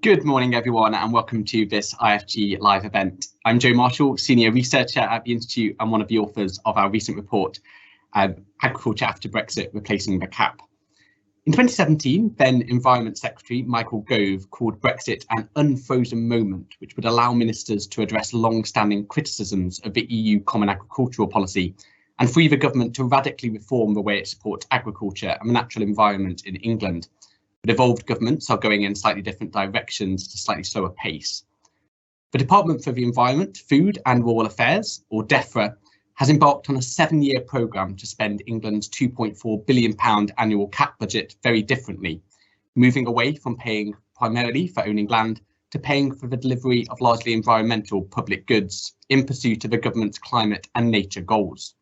Good morning, everyone, and welcome to this IFG live event. I'm Joe Marshall, Senior Researcher at the Institute and one of the authors of our recent report, Agriculture After Brexit, Replacing the CAP. In 2017, then Environment Secretary Michael Gove called Brexit an unfrozen moment, which would allow ministers to address long-standing criticisms of the EU Common Agricultural Policy and free the government to radically reform the way it supports agriculture and the natural environment in England. But evolved governments are going in slightly different directions at a slightly slower pace. The Department for the Environment, Food and Rural Affairs, or DEFRA, has embarked on a 7-year programme to spend England's £2.4 billion annual CAP budget very differently, moving away from paying primarily for owning land to paying for the delivery of largely environmental public goods in pursuit of the government's climate and nature goals.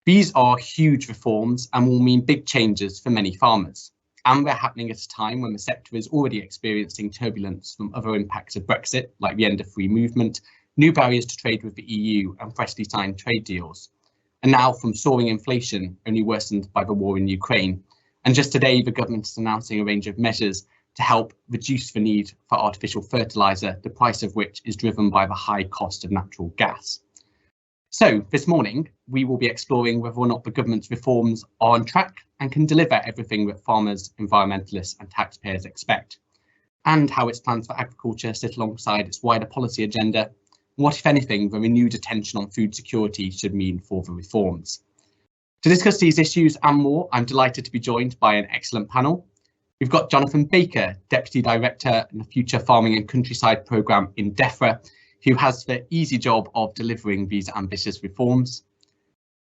These are huge reforms and will mean big changes for many farmers. And they're happening at a time when the sector is already experiencing turbulence from other impacts of Brexit, like the end of free movement, new barriers to trade with the EU and freshly signed trade deals. And now from soaring inflation, only worsened by the war in Ukraine. And just today, the government is announcing a range of measures to help reduce the need for artificial fertiliser, the price of which is driven by the high cost of natural gas. So this morning, we will be exploring whether or not the government's reforms are on track and can deliver everything that farmers, environmentalists and taxpayers expect, and how its plans for agriculture sit alongside its wider policy agenda, what, if anything, the renewed attention on food security should mean for the reforms. To discuss these issues and more, I'm delighted to be joined by an excellent panel. We've got Jonathan Baker, Deputy Director in the Future Farming and Countryside Programme in DEFRA, who has the easy job of delivering these ambitious reforms.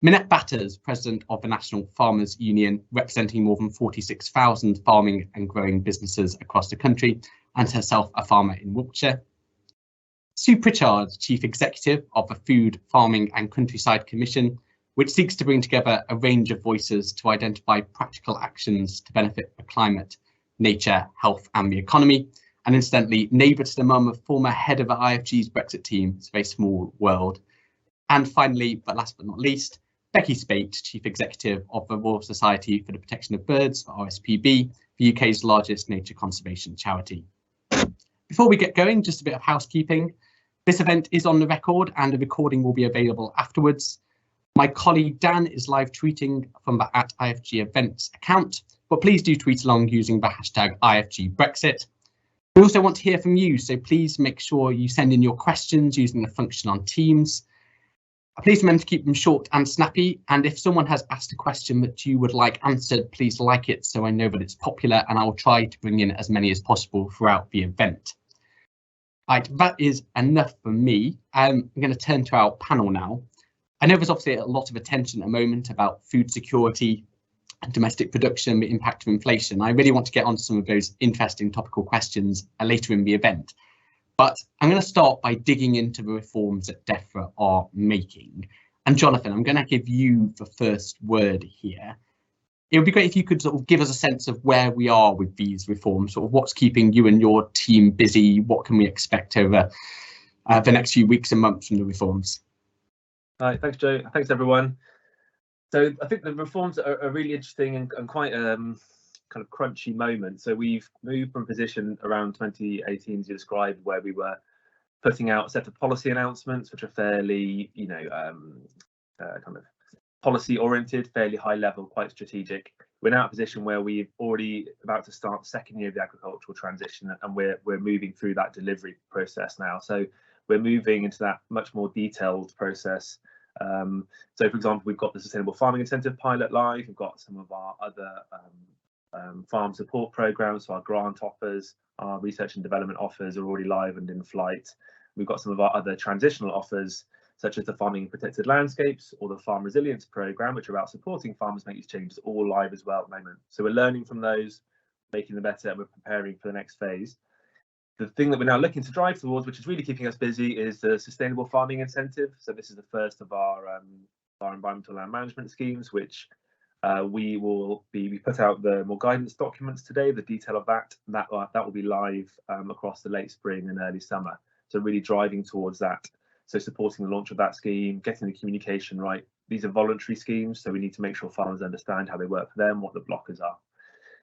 Minette Batters, President of the National Farmers Union, representing more than 46,000 farming and growing businesses across the country, and herself a farmer in Wiltshire. Sue Pritchard, Chief Executive of the Food, Farming and Countryside Commission, which seeks to bring together a range of voices to identify practical actions to benefit the climate, nature, health and the economy. And incidentally, neighbour to the mum of former head of the IFG's Brexit team. It's a very small world. And finally, but last but not least, Becky Spate, Chief Executive of the Royal Society for the Protection of Birds, RSPB, the UK's largest nature conservation charity. Before we get going, just a bit of housekeeping. This event is on the record and a recording will be available afterwards. My colleague Dan is live tweeting from the @IFG Events account, but please do tweet along using the hashtag IFGBrexit. We also want to hear from you, so please make sure you send in your questions using the function on Teams. Please remember to keep them short and snappy, and if someone has asked a question that you would like answered, please like it so I know that it's popular, and I'll try to bring in as many as possible throughout the event. Right, that is enough for me. I'm going to turn to our panel now. I know there's obviously a lot of attention at the moment about food security, domestic production, the impact of inflation. I really want to get on to some of those interesting topical questions later in the event. But I'm going to start by digging into the reforms that DEFRA are making. And Jonathan, I'm going to give you the first word here. It would be great if you could sort of give us a sense of where we are with these reforms, sort of what's keeping you and your team busy, what can we expect over the next few weeks and months from the reforms? Hi, thanks Joe, thanks everyone. So I think the reforms are really interesting and quite kind of crunchy moment. So we've moved from a position around 2018 as you described, where we were putting out a set of policy announcements which are fairly, kind of policy oriented, fairly high level, quite strategic. We're now at a position where we're already about to start the second year of the agricultural transition, and we're moving through that delivery process now. So we're moving into that much more detailed process. So for example, we've got the Sustainable Farming Incentive pilot live, we've got some of our other farm support programs, so our grant offers, our research and development offers are already live and in flight. We've got some of our other transitional offers, such as the Farming in Protected Landscapes or the Farm Resilience Programme, which are about supporting farmers make these changes, all live as well at the moment. So we're learning from those, making them better, and we're preparing for the next phase. The thing that we're now looking to drive towards, which is really keeping us busy, is the Sustainable Farming Incentive. So this is the first of our environmental land management schemes, which we put out the more guidance documents today, the detail of that will be live across the late spring and early summer. So really driving towards that. So supporting the launch of that scheme, getting the communication right. These are voluntary schemes, so we need to make sure farmers understand how they work for them, what the blockers are.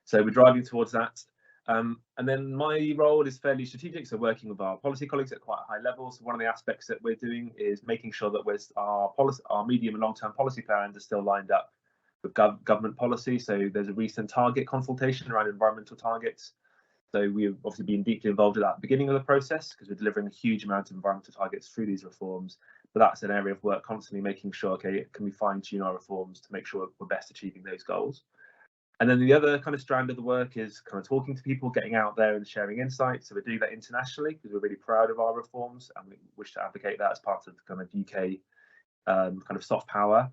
So we're driving towards that. And then my role is fairly strategic, so working with our policy colleagues at quite a high level. So one of the aspects that we're doing is making sure that our medium and long-term policy plans are still lined up with government policy. So there's a recent target consultation around environmental targets. So we've obviously been deeply involved at that beginning of the process because we're delivering a huge amount of environmental targets through these reforms. But that's an area of work, constantly making sure, okay, can we fine tune our reforms to make sure we're best achieving those goals? And then the other kind of strand of the work is kind of talking to people, getting out there and sharing insights. So we're doing that internationally because we're really proud of our reforms and we wish to advocate that as part of the kind of UK kind of soft power.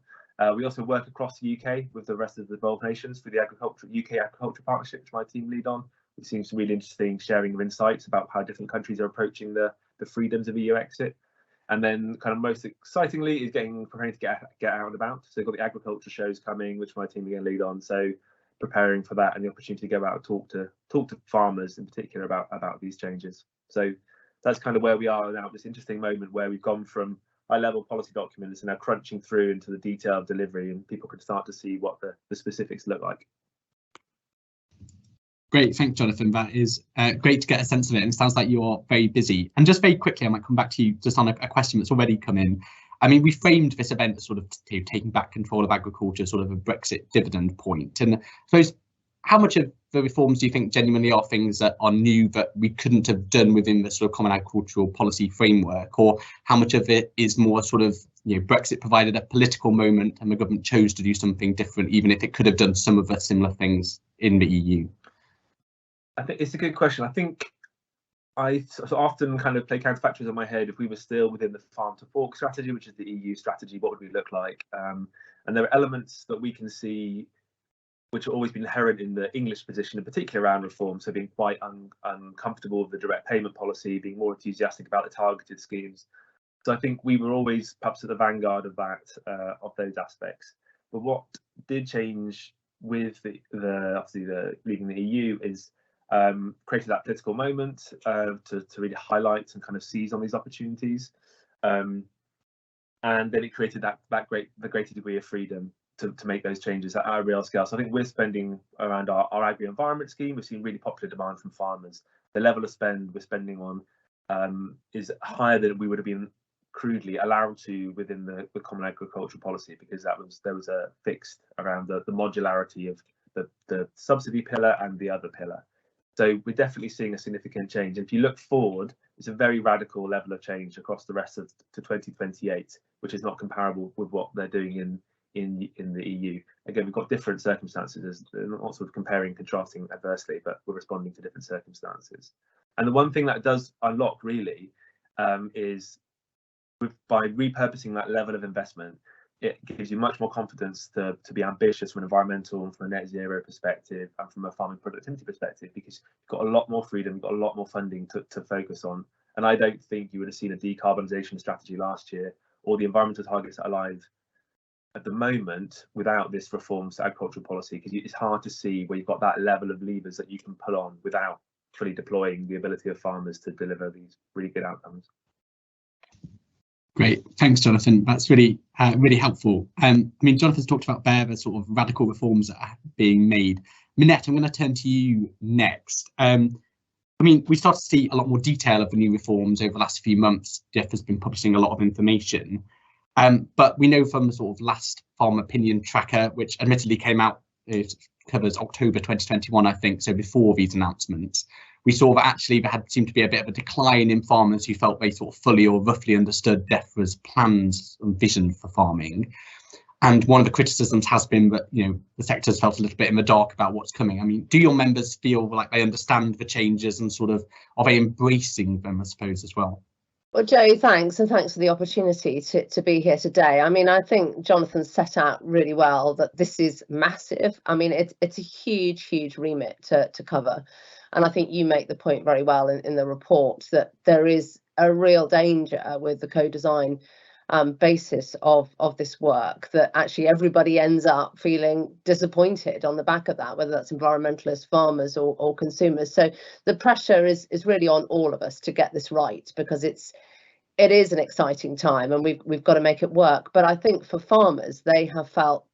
We also work across the UK with the rest of the developed nations through the UK Agriculture Partnership, which my team lead on. We've seen some really interesting sharing of insights about how different countries are approaching the freedoms of EU exit. And then kind of most excitingly is preparing to get out and about. So we've got the agriculture shows coming, which my team again lead on. So preparing for that and the opportunity to go out and talk to farmers in particular about these changes. So that's kind of where we are now, this interesting moment where we've gone from high-level policy documents and now crunching through into the detailed delivery, and people can start to see what the specifics look like. Great, thanks, Jonathan. That is great to get a sense of it, and it sounds like you're very busy. And just very quickly, I might come back to you just on a question that's already come in. I mean, we framed this event as sort of taking back control of agriculture, sort of a Brexit dividend point. And I suppose, how much of the reforms do you think genuinely are things that are new that we couldn't have done within the sort of common agricultural policy framework, or how much of it is more sort of, Brexit provided a political moment and the government chose to do something different, even if it could have done some of the similar things in the EU? I think it's a good question. I think I often kind of play counterfactuals in my head. If we were still within the farm to fork strategy, which is the EU strategy, what would we look like? And there are elements that we can see which have always been inherent in the English position, in particular around reform. So being quite uncomfortable with the direct payment policy, being more enthusiastic about the targeted schemes. So I think we were always perhaps at the vanguard of that, of those aspects. But what did change with obviously leaving the EU is created that political moment to really highlight and kind of seize on these opportunities, and then it created the greater degree of freedom to make those changes at a real scale. So I think we're spending around our agri-environment scheme. We've seen really popular demand from farmers. The level of spend we're spending on is higher than we would have been crudely allowed to within the common agricultural policy, because there was a fixed around the modularity of the subsidy pillar and the other pillar. So we're definitely seeing a significant change. And if you look forward, it's a very radical level of change across the rest of to 2028, which is not comparable with what they're doing in the EU. Again, we've got different circumstances. They're not sort of comparing and contrasting adversely, but we're responding to different circumstances. And the one thing that does unlock really is by repurposing that level of investment, it gives you much more confidence to be ambitious from an environmental and from a net zero perspective and from a farming productivity perspective, because you've got a lot more freedom, you've got a lot more funding to focus on. And I don't think you would have seen a decarbonisation strategy last year or the environmental targets that are live at the moment without this reforms to agricultural policy, because it's hard to see where you've got that level of levers that you can pull on without fully deploying the ability of farmers to deliver these really good outcomes. Great, thanks, Jonathan. That's really helpful. I mean, Jonathan's talked about the sort of radical reforms that are being made. Minette, I'm going to turn to you next. I mean, we started to see a lot more detail of the new reforms over the last few months. Jeff has been publishing a lot of information, but we know from the sort of last farm opinion tracker, which admittedly came out, it covers October 2021, I think, so before these announcements, we saw that actually there had seemed to be a bit of a decline in farmers who felt they sort of fully or roughly understood DEFRA's plans and vision for farming. And one of the criticisms has been that, the sector's felt a little bit in the dark about what's coming. I mean, do your members feel like they understand the changes and sort of are they embracing them, I suppose, as well? Well, Joe, thanks, and thanks for the opportunity to be here today. I mean, I think Jonathan set out really well that this is massive. I mean, it's a huge remit to cover. And I think you make the point very well in the report that there is a real danger with the co-design basis of this work, that actually everybody ends up feeling disappointed on the back of that, whether that's environmentalists, farmers or consumers. So the pressure is really on all of us to get this right, because it is an exciting time and we've got to make it work. But I think for farmers, they have felt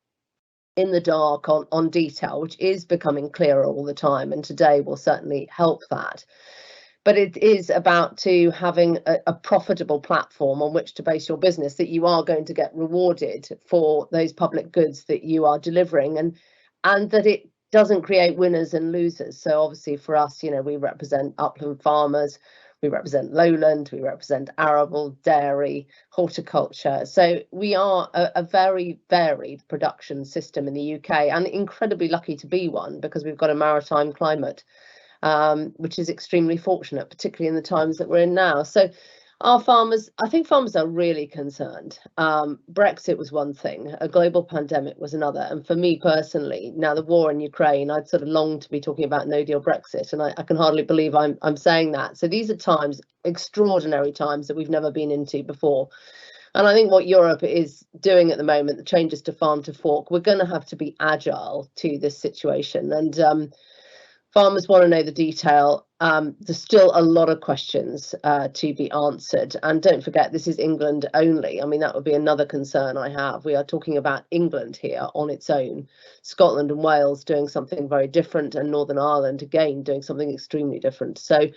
in the dark on detail, which is becoming clearer all the time, and today will certainly help that. But it is about having a profitable platform on which to base your business, that you are going to get rewarded for those public goods that you are delivering, and that it doesn't create winners and losers. So obviously for us, we represent upland farmers, we represent lowland, we represent arable, dairy, horticulture. So we are a very varied production system in the UK, and incredibly lucky to be one, because we've got a maritime climate, which is extremely fortunate, particularly in the times that we're in now. So our farmers, I think farmers are really concerned. Brexit was one thing, a global pandemic was another. And for me personally, now the war in Ukraine, I'd sort of longed to be talking about no deal Brexit, and I can hardly believe I'm saying that. So these are times, extraordinary times, that we've never been into before. And I think what Europe is doing at the moment, the changes to farm to fork, we're going to have to be agile to this situation. And farmers want to know the detail. There's still a lot of questions to be answered. And don't forget, this is England only. I mean, that would be another concern I have. We are talking about England here on its own. Scotland and Wales doing something very different, and Northern Ireland, again, doing something extremely different. So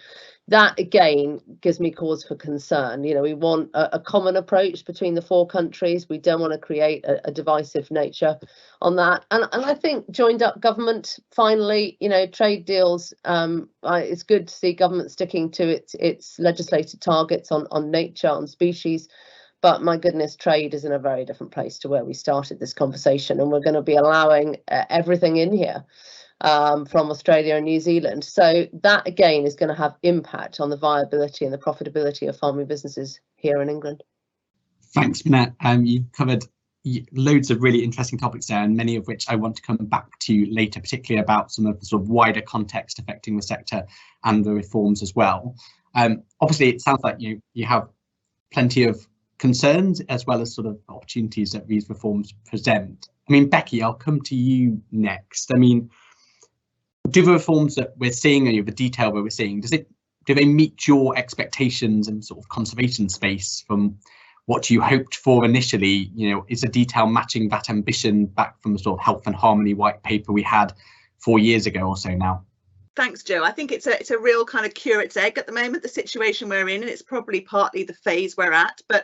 that, again, gives me cause for concern. We want a common approach between the four countries. We don't want to create a divisive nature on that. And I think joined up government, finally, trade deals, it's good to see government sticking to its legislated targets on nature, on species. But my goodness, trade is in a very different place to where we started this conversation, and we're going to be allowing everything in here from Australia and New Zealand. So that, again, is going to have impact on the viability and the profitability of farming businesses here in England. Thanks, Minette. You covered loads of really interesting topics there, and many of which I want to come back to later, particularly about some of the sort of wider context affecting the sector and the reforms as well. Obviously, it sounds like you have plenty of concerns as well as sort of opportunities that these reforms present. I mean, Becky, I'll come to you next. I mean, do the reforms that we're seeing, and the detail that we're seeing, do they meet your expectations and sort of conservation space from what you hoped for initially? Is the detail matching that ambition back from the sort of Health and Harmony white paper we had 4 years ago or so now? Thanks, Joe. I think it's a real kind of curate's egg at the moment, the situation we're in, and it's probably partly the phase we're at. But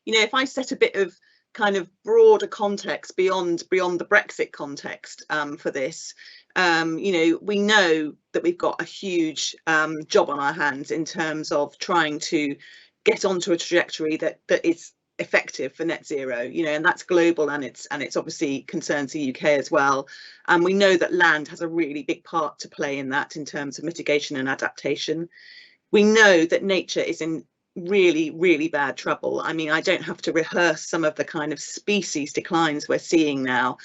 if I set a bit of kind of broader context beyond the Brexit context for this, we know that we've got a huge job on our hands in terms of trying to get onto a trajectory that is effective for net zero, and that's global, and it's obviously concerns the UK as well. And we know that land has a really big part to play in that in terms of mitigation and adaptation. We know that nature is in really, really bad trouble. I mean, I don't have to rehearse some of the kind of species declines we're seeing now,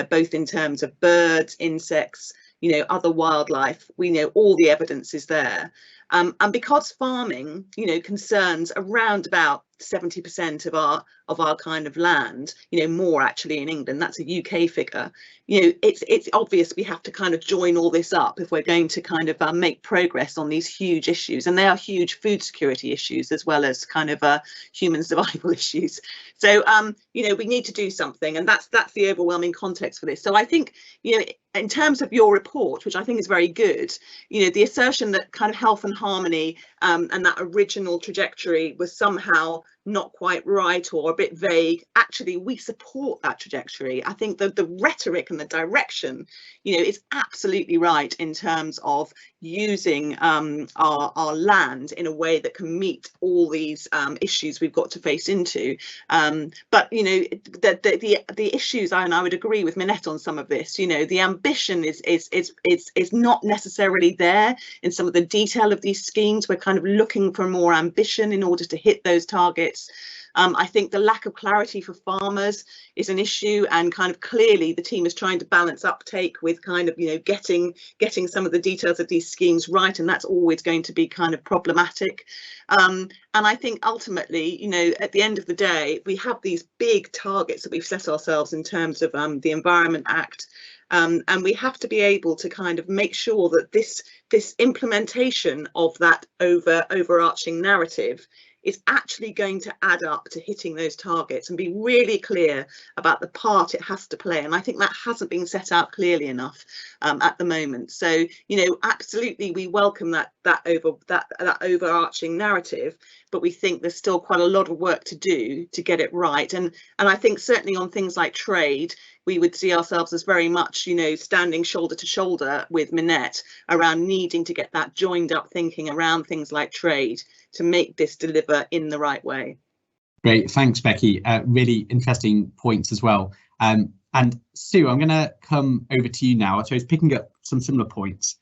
both in terms of birds, insects, other wildlife. We know all the evidence is there. And because farming, concerns around about 70% of our kind of land, more actually in England, that's a UK figure. It's obvious we have to kind of join all this up if we're going to kind of make progress on these huge issues, and they are huge food security issues as well as kind of human survival issues. So we need to do something, and that's the overwhelming context for this. So I think in terms of your report, which I think is very good, the assertion that kind of Health and Harmony and that original trajectory was somehow not quite right or a bit vague. Actually, we support that trajectory. I think the rhetoric and the direction, is absolutely right in terms of using our land in a way that can meet all these issues we've got to face into. But the issues, and I would agree with Minette on some of this. The ambition is not necessarily there in some of the detail of these schemes. We're kind of looking for more ambition in order to hit those targets. I think the lack of clarity for farmers is an issue, and kind of clearly the team is trying to balance uptake with kind of getting some of the details of these schemes right, and that's always going to be kind of problematic. And I think ultimately, at the end of the day, we have these big targets that we've set ourselves in terms of the Environment Act. And we have to be able to kind of make sure that this implementation of that overarching narrative is actually going to add up to hitting those targets, and be really clear about the part it has to play. And I think that hasn't been set out clearly enough at the moment. So, you know, absolutely we welcome that overarching narrative, but we think there's still quite a lot of work to do to get it right. And I think certainly on things like trade, we would see ourselves as very much, you know, standing shoulder to shoulder with Minette around needing to get that joined up thinking around things like trade to make this deliver in the right way. Great, thanks, Becky. Really interesting points as well. And Sue, I'm going to come over to you now. I suppose picking up some similar points.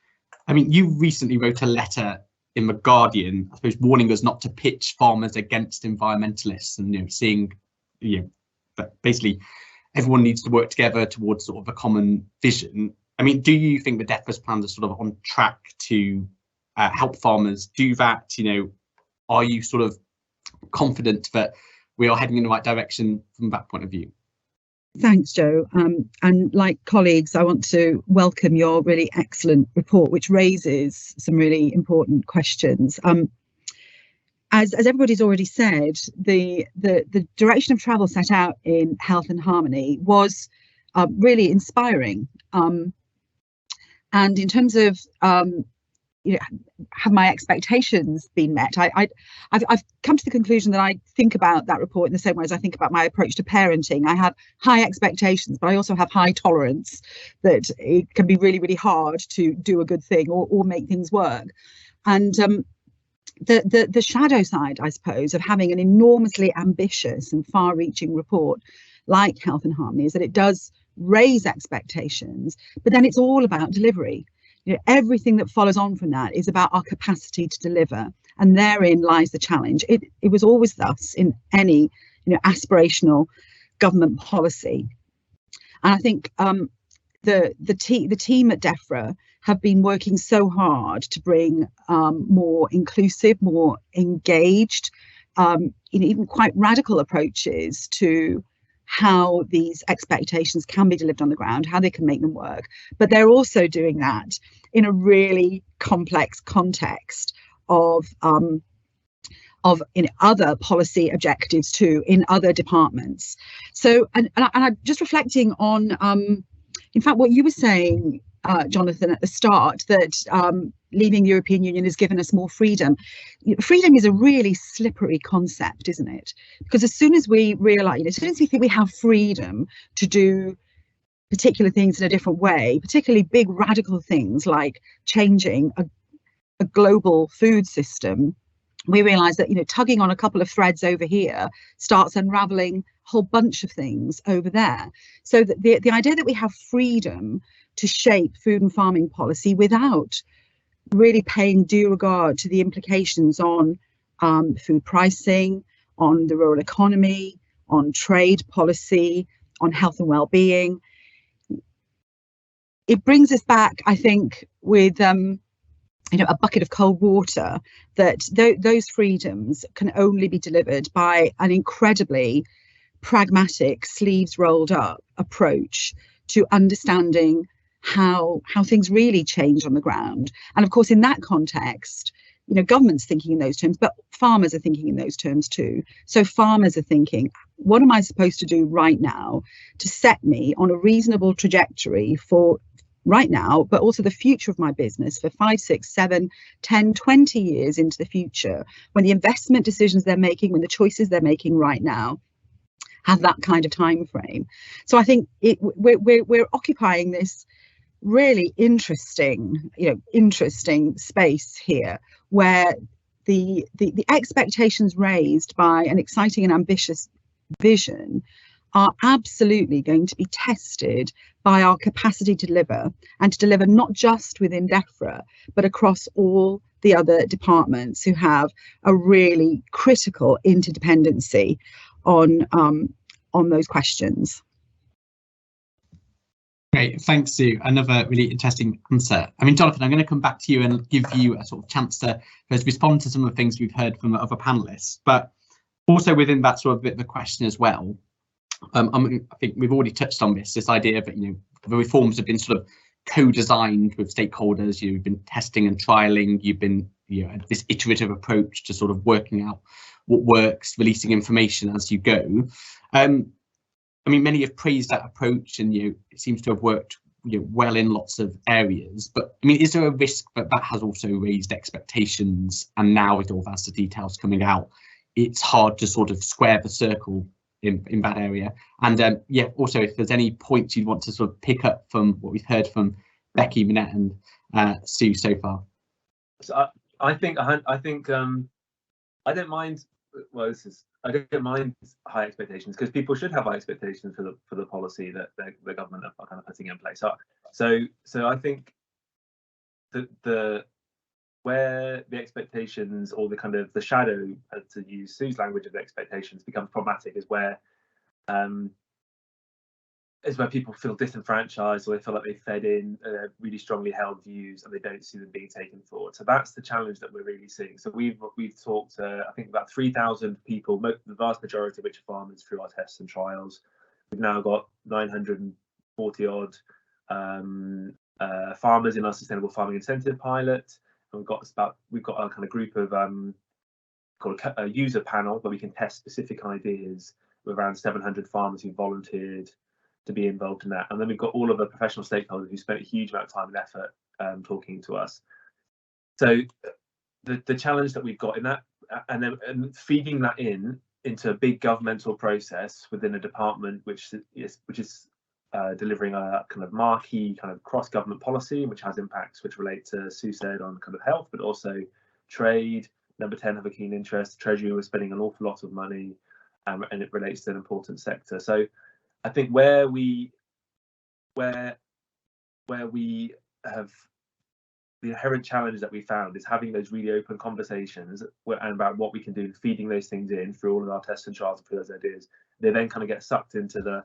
I mean, you recently wrote a letter in The Guardian, I suppose, warning us not to pitch farmers against environmentalists, and, you know, seeing, you know, that basically everyone needs to work together towards sort of a common vision. I mean, do you think the DEFRA's plans are sort of on track to help farmers do that? You know, are you sort of confident that we are heading in the right direction from that point of view? Thanks, Joe. And like colleagues, I want to welcome your really excellent report, which raises some really important questions. As everybody's already said, the direction of travel set out in Health and Harmony was really inspiring. And in terms of you know, have my expectations been met? I've come to the conclusion that I think about that report in the same way as I think about my approach to parenting. I have high expectations, but I also have high tolerance that it can be really, really hard to do a good thing or make things work. And the shadow side, I suppose, of having an enormously ambitious and far-reaching report like Health and Harmony is that it does raise expectations, but then it's all about delivery. You know, everything that follows on from that is about our capacity to deliver, and therein lies the challenge. It was always thus in any, you know, aspirational government policy. And I think the team at DEFRA have been working so hard to bring more inclusive, more engaged, even quite radical approaches to how these expectations can be delivered on the ground, how they can make them work. But they're also doing that in a really complex context of in other policy objectives too, in other departments. So, and I'm just reflecting on, in fact, what you were saying, Jonathan, at the start, that leaving the European Union has given us more freedom. Freedom is a really slippery concept, isn't it? Because as soon as we realise, as soon as we think we have freedom to do particular things in a different way, particularly big radical things like changing a global food system, we realise that, you know, tugging on a couple of threads over here starts unravelling a whole bunch of things over there. So that the idea that we have freedom to shape food and farming policy without really paying due regard to the implications on food pricing, on the rural economy, on trade policy, on health and well-being. It brings us back, I think, with you know, a bucket of cold water, that those freedoms can only be delivered by an incredibly pragmatic, sleeves rolled up approach to understanding how things really change on the ground. And of course, in that context, you know, government's thinking in those terms, but farmers are thinking in those terms too. So farmers are thinking, what am I supposed to do right now to set me on a reasonable trajectory for right now, but also the future of my business for 5, 6, 7, 10, 20 years into the future, when the investment decisions they're making, when the choices they're making right now have that kind of time frame. So I think we're occupying this really interesting, you know, interesting space here, where the expectations raised by an exciting and ambitious vision are absolutely going to be tested by our capacity to deliver, and to deliver not just within DEFRA, but across all the other departments who have a really critical interdependency on those questions. Great, thanks, Sue. Another really interesting answer. I mean, Jonathan, I'm going to come back to you and give you a sort of chance to respond to some of the things we've heard from the other panelists, but also within that sort of bit of a question as well. I think we've already touched on this idea that, you know, the reforms have been sort of co-designed with stakeholders. You've been testing and trialing. You've been this iterative approach to sort of working out what works, releasing information as you go. I mean, many have praised that approach, and it seems to have worked well in lots of areas. But I mean, is there a risk that that has also raised expectations, and now with all of the details coming out, it's hard to sort of square the circle in that area? And yeah, also if there's any points you'd want to sort of pick up from what we've heard from Becky, Minette, and Sue so far. So I don't mind. Well, I don't mind high expectations, because people should have high expectations for the policy that the government are kind of putting in place. So I think that where the expectations, or the kind of the shadow, to use Sue's language, of the expectations becomes problematic, is where people feel disenfranchised, or they feel like they fed in really strongly held views and they don't see them being taken forward. So that's the challenge that we're really seeing. So we've talked to, I think, about 3,000 people, the vast majority of which are farmers, through our tests and trials. We've now got 940 odd farmers in our sustainable farming incentive pilot. And we've got a kind of group of called a user panel, where we can test specific ideas with around 700 farmers who volunteered to be involved in that. And then we've got all of the professional stakeholders who spent a huge amount of time and effort talking to us. So the challenge that we've got in that, and feeding that into a big governmental process within a department which is delivering a kind of marquee kind of cross-government policy, which has impacts which relate to, Sue said, on kind of health, but also trade. Number 10 have a keen interest. Treasury was spending an awful lot of money, and it relates to an important sector. So I think where we have the inherent challenge that we found is having those really open conversations and about what we can do, feeding those things in through all of our tests and trials and through those ideas. They then kind of get sucked into the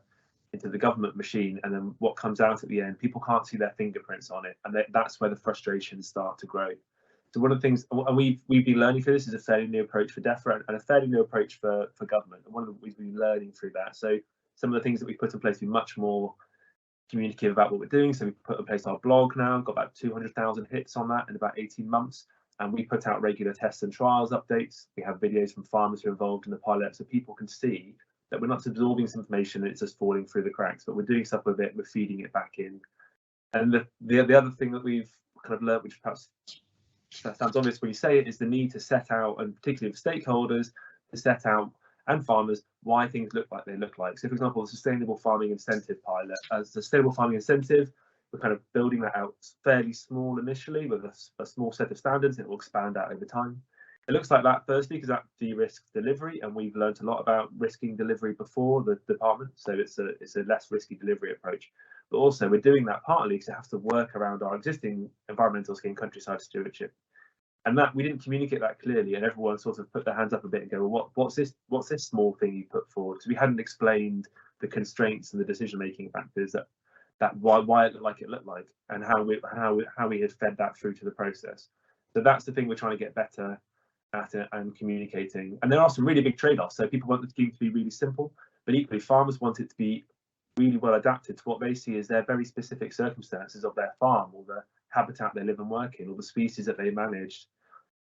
government machine, and then what comes out at the end, people can't see their fingerprints on it, and that's where the frustrations start to grow. So one of the things, and we've been learning through this, is a fairly new approach for DEFRA and a fairly new approach for government. And one of the we've been learning through that. So some of the things that we put in place, be much more communicative about what we're doing. So we put in place our blog now, got about 200,000 hits on that in about 18 months. And we put out regular tests and trials updates. We have videos from farmers who are involved in the pilot, so people can see that we're not absorbing some information and it's just falling through the cracks, but we're doing stuff with it, we're feeding it back in. And the other thing that we've kind of learned, which perhaps sounds obvious when you say it, is the need to set out, and particularly for stakeholders, to set out, and farmers, why things look like they look like. So for example, the sustainable farming incentive pilot, as the sustainable farming incentive, we're kind of building that out fairly small initially with a small set of standards, and it will expand out over time. It looks like that firstly because that de-risks delivery, and we've learned a lot about risking delivery before the department, so it's a less risky delivery approach. But also we're doing that partly because it has to work around our existing environmental scheme, countryside stewardship, and that we didn't communicate that clearly, and everyone sort of put their hands up a bit and go, well, what's this small thing you put forward? So we hadn't explained the constraints and the decision-making factors that why it looked like, and how we had fed that through to the process. So that's the thing we're trying to get better at it and communicating. And there are some really big trade-offs. So people want the scheme to be really simple, but equally farmers want it to be really well adapted to what they see as their very specific circumstances of their farm, or the habitat they live and work in, or the species that they manage.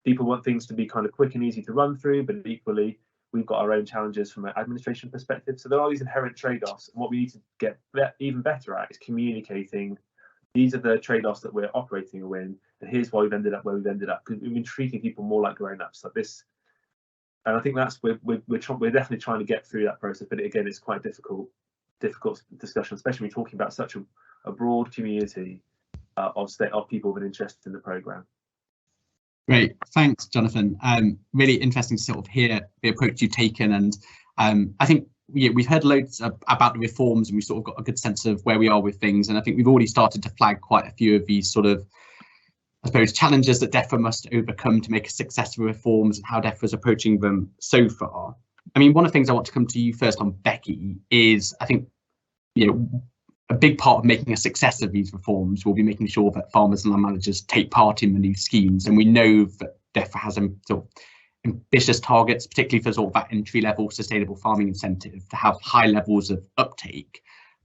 People want things to be kind of quick and easy to run through, but equally we've got our own challenges from an administration perspective. So there are these inherent trade-offs, and what we need to get even better at is communicating, these are the trade-offs that we're operating in, and here's why we've ended up where we've ended up, because we've been treating people more like grown-ups like this. And I think that's we're definitely trying to get through that process, but again, it's quite difficult discussion, especially when we're talking about such a broad community of people with an interest in the programme. Great, thanks, Jonathan. Really interesting to sort of hear the approach you've taken, and I think we've heard loads about the reforms, and we've sort of got a good sense of where we are with things. And I think we've already started to flag quite a few of these sort of, I suppose, challenges that DEFRA must overcome to make a success of reforms, and how DEFRA is approaching them so far. I mean, one of the things I want to come to you first on, Becky, is I think a big part of making a success of these reforms will be making sure that farmers and land managers take part in the new schemes. And we know that DEFRA has sort of ambitious targets, particularly for sort of that entry-level sustainable farming incentive, to have high levels of uptake.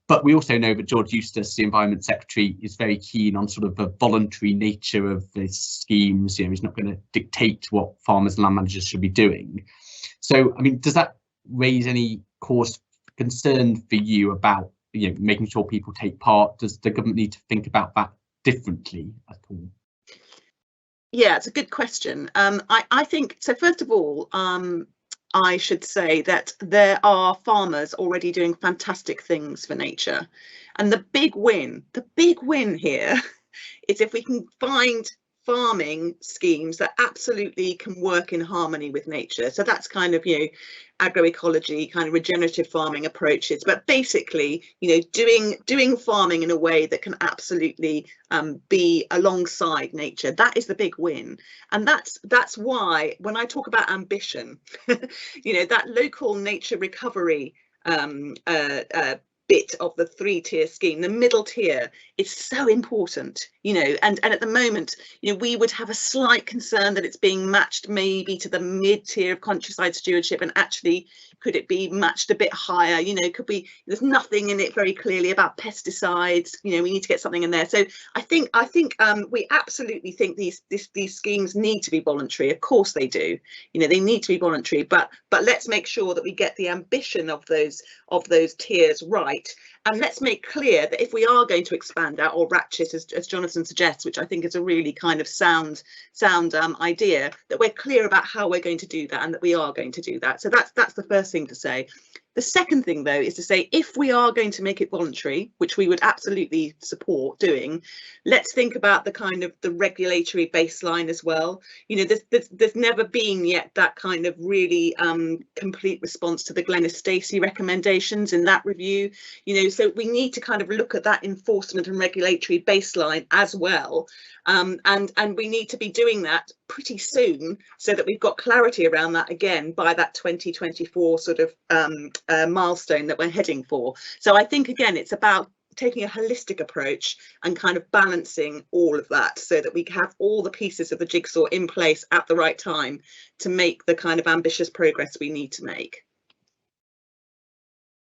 But we also know that George Eustace, the Environment Secretary, is very keen on sort of the voluntary nature of these schemes. You know, he's not going to dictate what farmers and land managers should be doing. So, I mean, does that raise any cause for concern for you about, you know, making sure people take part? Does the government need to think about that differently at all? Yeah, it's a good question. I think, so first of all, I should say that there are farmers already doing fantastic things for nature. And the big win here is if we can find farming schemes that absolutely can work in harmony with nature. So that's kind of, you know, agroecology, kind of regenerative farming approaches, but basically, you know, doing farming in a way that can absolutely be alongside nature. That is the big win. And that's why when I talk about ambition, you know, that local nature recovery bit of the 3-tier scheme, the middle tier, is so important, you know, and at the moment, you know, we would have a slight concern that it's being matched maybe to the mid-tier of countryside stewardship, and actually could it be matched a bit higher? You know, could we, there's nothing in it very clearly about pesticides, you know, we need to get something in there. So I think we absolutely think these schemes need to be voluntary. Of course they do, you know, they need to be voluntary, but let's make sure that we get the ambition of those tiers right. And let's make clear that if we are going to expand out or ratchet, as Jonathan suggests, which I think is a really kind of sound idea, that we're clear about how we're going to do that and that we are going to do that. So that's the first thing to say. The second thing, though, is to say, if we are going to make it voluntary, which we would absolutely support doing, let's think about the kind of the regulatory baseline as well. You know, there's never been yet that kind of really complete response to the Glenys Stacey recommendations in that review. You know, so we need to kind of look at that enforcement and regulatory baseline as well. And we need to be doing that pretty soon so that we've got clarity around that again by that 2024 sort of milestone that we're heading for. So I think, again, it's about taking a holistic approach and kind of balancing all of that so that we have all the pieces of the jigsaw in place at the right time to make the kind of ambitious progress we need to make.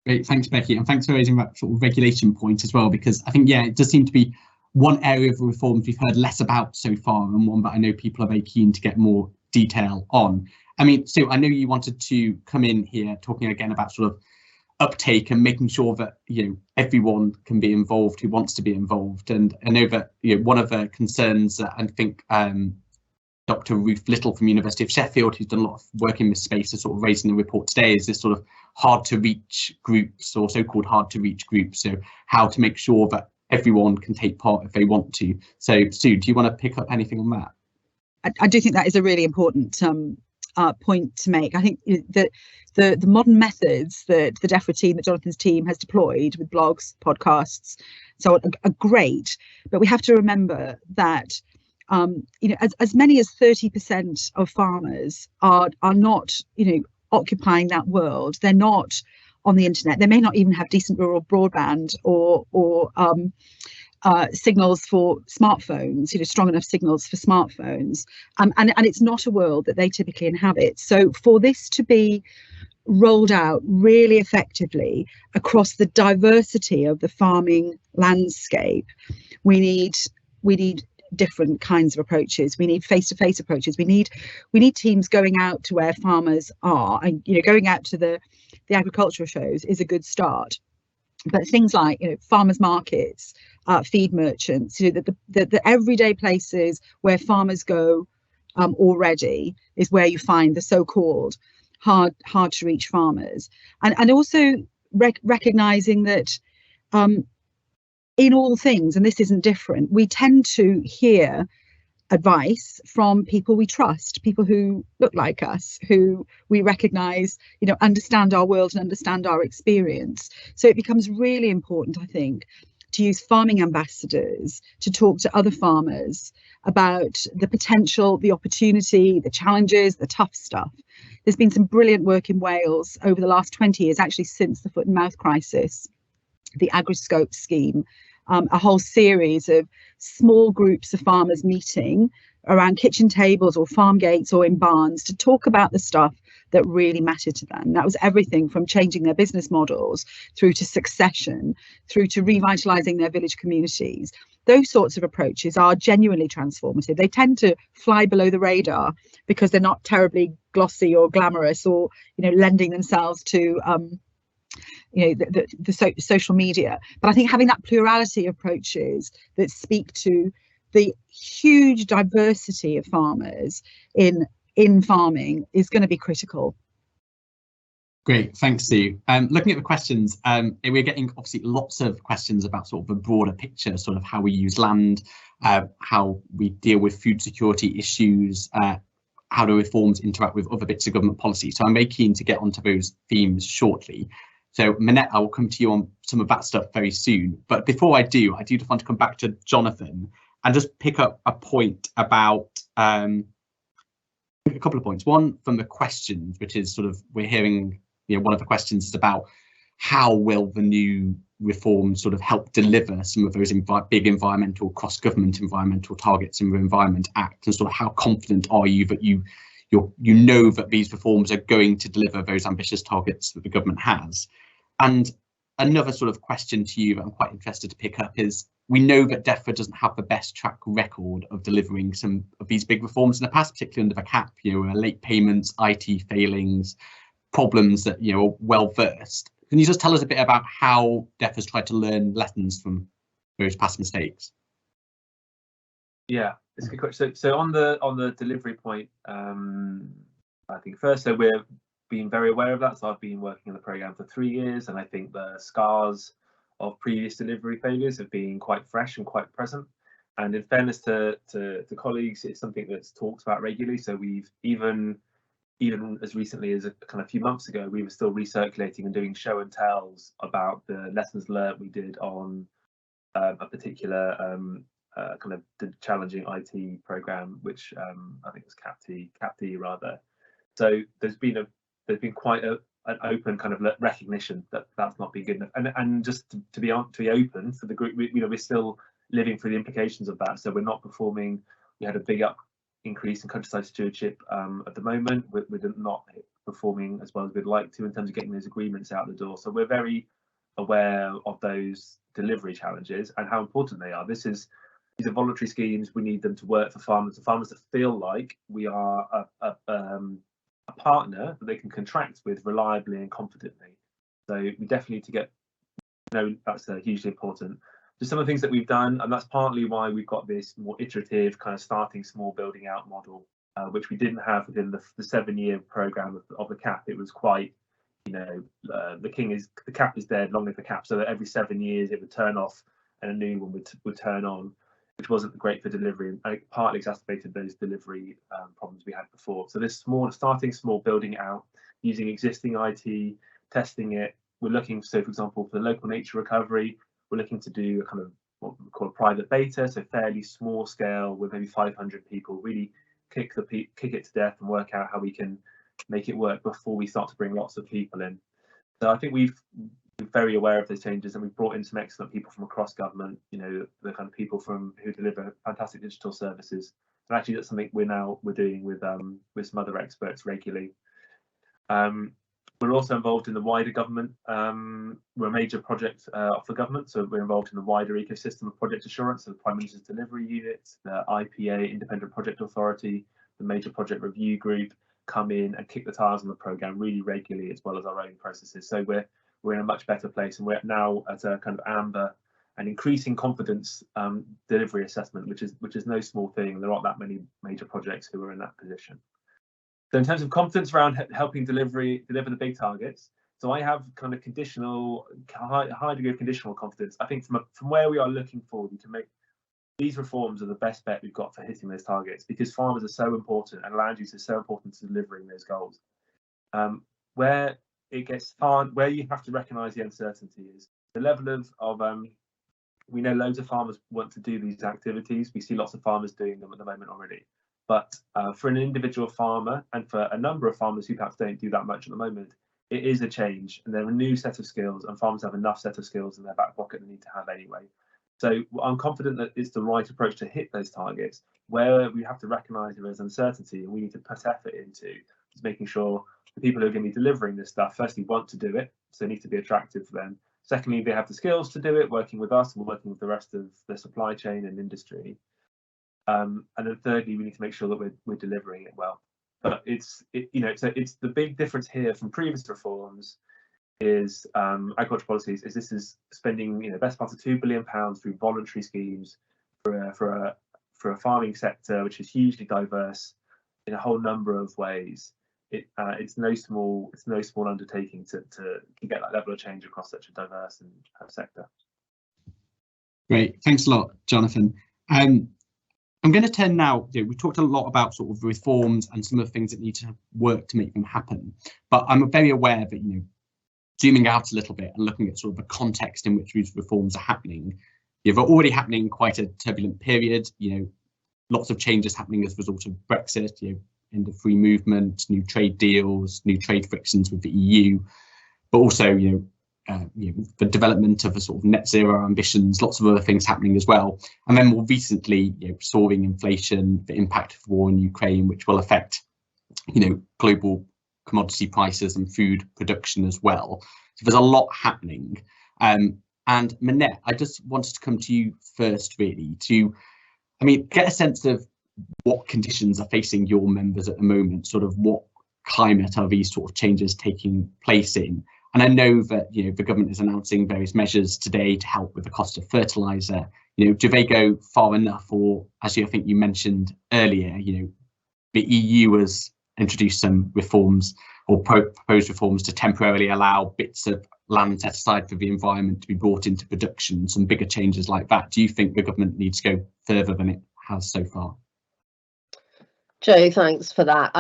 Great, thanks, Becky, and thanks for raising that sort of regulation point as well, because I think, yeah, it does seem to be one area of reforms we've heard less about so far, and one that I know people are very keen to get more detail on. I mean, so I know you wanted to come in here talking again about sort of uptake and making sure that, you know, everyone can be involved who wants to be involved. And I know that, you know, one of the concerns that I think Dr. Ruth Little from University of Sheffield, who's done a lot of work in this space, is sort of raising the report today, is this sort of hard to reach groups, or so-called hard to reach groups. So how to make sure that everyone can take part if they want to. So Sue, do you want to pick up anything on that? I do think that is a really important point to make. I think that the modern methods that the DEFRA team, that Jonathan's team has deployed with blogs, podcasts, so on, are great. But we have to remember that you know, as many as 30% of farmers are not, you know, occupying that world. They're not on the internet. They may not even have decent rural broadband or signals for smartphones, you know, strong enough signals for smartphones, and it's not a world that they typically inhabit. So for this to be rolled out really effectively across the diversity of the farming landscape, we need different kinds of approaches. We need face-to-face approaches. We need teams going out to where farmers are, and, you know, going out to the agricultural shows is a good start. But things like, you know, farmers markets, feed merchants, you know, the everyday places where farmers go already is where you find the so-called hard to reach farmers, and also recognizing that in all things, and this isn't different, we tend to hear advice from people we trust, people who look like us, who we recognize, you know, understand our world and understand our experience. So it becomes really important, I think, to use farming ambassadors to talk to other farmers about the potential, the opportunity, the challenges, the tough stuff. There's been some brilliant work in Wales over the last 20 years, actually since the foot and mouth crisis, the AgriScope scheme, a whole series of small groups of farmers meeting around kitchen tables or farm gates or in barns to talk about the stuff that really mattered to them. That was everything from changing their business models through to succession, through to revitalising their village communities. Those sorts of approaches are genuinely transformative. They tend to fly below the radar because they're not terribly glossy or glamorous, or lending themselves to social media. But I think having that plurality of approaches that speak to the huge diversity of farmers in farming is going to be critical. Great, thanks, Sue. Looking at the questions, we're getting obviously lots of questions about sort of the broader picture, sort of how we use land, how we deal with food security issues, how do reforms interact with other bits of government policy. So I'm very keen to get onto those themes shortly. So Minette, I will come to you on some of that stuff very soon. But before I do just want to come back to Jonathan and just pick up a point about a couple of points. One from the questions, which is sort of, we're hearing, one of the questions is about how will the new reforms sort of help deliver some of those big environmental, cross-government environmental targets in the Environment Act, and sort of how confident are you that you know that these reforms are going to deliver those ambitious targets that the government has? And another sort of question to you that I'm quite interested to pick up is, we know that DEFRA doesn't have the best track record of delivering some of these big reforms in the past, particularly under the cap, late payments, IT failings, problems that, are well versed. Can you just tell us a bit about how DEFRA's tried to learn lessons from those past mistakes? Yeah, it's a good question. So on the delivery point, I think first, so we're being very aware of that. So I've been working on the programme for 3 years, and I think the scars of previous delivery failures have been quite fresh and quite present. And in fairness to colleagues, it's something that's talked about regularly. So we've even as recently as a few months ago, we were still recirculating and doing show and tells about the lessons learned we did on a particular the challenging IT program, which I think was CAPD rather. So there's been quite an open kind of recognition that that's not been good enough, and just to be open for the group, we're still living through the implications of that. So we're not performing. We had a big increase in countryside stewardship at the moment. We're not performing as well as we'd like to in terms of getting those agreements out the door. So we're very aware of those delivery challenges and how important they are. These are voluntary schemes. We need them to work for farmers. The farmers to feel like we are a partner that they can contract with reliably and confidently. So we definitely need to get, that's hugely important. Just some of the things that we've done, and that's partly why we've got this more iterative kind of starting small, building out model, which we didn't have within the 7-year programme of the cap. It was quite, the cap is dead, long live the cap, so that every 7 years it would turn off and a new one would turn on, which wasn't great for delivery, and it partly exacerbated those delivery problems we had before. So this starting small, building it out, using existing IT, testing it. We're looking, so for example, for the local nature recovery, we're looking to do a kind of what we call a private beta, so fairly small scale with maybe 500 people, really kick it to death and work out how we can make it work before we start to bring lots of people in. So I think we've been very aware of those changes, and we've brought in some excellent people from across government, the kind of people who deliver fantastic digital services. And actually that's something we're doing with some other experts regularly. We're also involved in the wider government. We're a major project for government, so we're involved in the wider ecosystem of project assurance, so the Prime Minister's Delivery Unit, the IPA, Independent Project Authority, the Major Project Review Group come in and kick the tires on the programme really regularly, as well as our own processes. So we're in a much better place, and we're now at a kind of amber and increasing confidence delivery assessment, which is no small thing. There aren't that many major projects who are in that position. So in terms of confidence around helping deliver the big targets, so I have kind of high degree of conditional confidence. I think from where we are looking forward, we can make these reforms are the best bet we've got for hitting those targets, because farmers are so important and land use is so important to delivering those goals. Where it gets hard, where you have to recognise the uncertainty is the level of we know loads of farmers want to do these activities. We see lots of farmers doing them at the moment already. But for an individual farmer, and for a number of farmers who perhaps don't do that much at the moment, it is a change, and they're a new set of skills, and farmers have enough set of skills in their back pocket they need to have anyway. So I'm confident that it's the right approach to hit those targets. Where we have to recognise there is uncertainty, and we need to put effort into is making sure the people who are going to be delivering this stuff, firstly, want to do it, so it needs to be attractive for them. Secondly, they have the skills to do it, working with us and working with the rest of the supply chain and industry. And then thirdly, we need to make sure that we're delivering it well. But it's the big difference here from previous reforms is agriculture policies is this is spending best part of £2 billion through voluntary schemes for a farming sector which is hugely diverse in a whole number of ways. It's no small undertaking to get that level of change across such a diverse sector. Great, thanks a lot, Jonathan. I'm going to turn now. We talked a lot about sort of reforms and some of the things that need to work to make them happen, but I'm very aware that zooming out a little bit and looking at sort of the context in which these reforms are happening, they're already happening quite a turbulent period. Lots of changes happening as a result of Brexit. End of free movement, new trade deals, new trade frictions with the EU, but also the development of a sort of net zero ambitions, lots of other things happening as well. And then more recently, soaring inflation, the impact of war in Ukraine, which will affect global commodity prices and food production as well. So there's a lot happening. And Minette, I just wanted to come to you first, really, to get a sense of what conditions are facing your members at the moment, sort of what climate are these sort of changes taking place in? And I know that the government is announcing various measures today to help with the cost of fertiliser. Do they go far enough, or as I think you mentioned earlier, the EU has introduced some reforms or proposed reforms to temporarily allow bits of land set aside for the environment to be brought into production, some bigger changes like that. Do you think the government needs to go further than it has so far? Joe, thanks for that.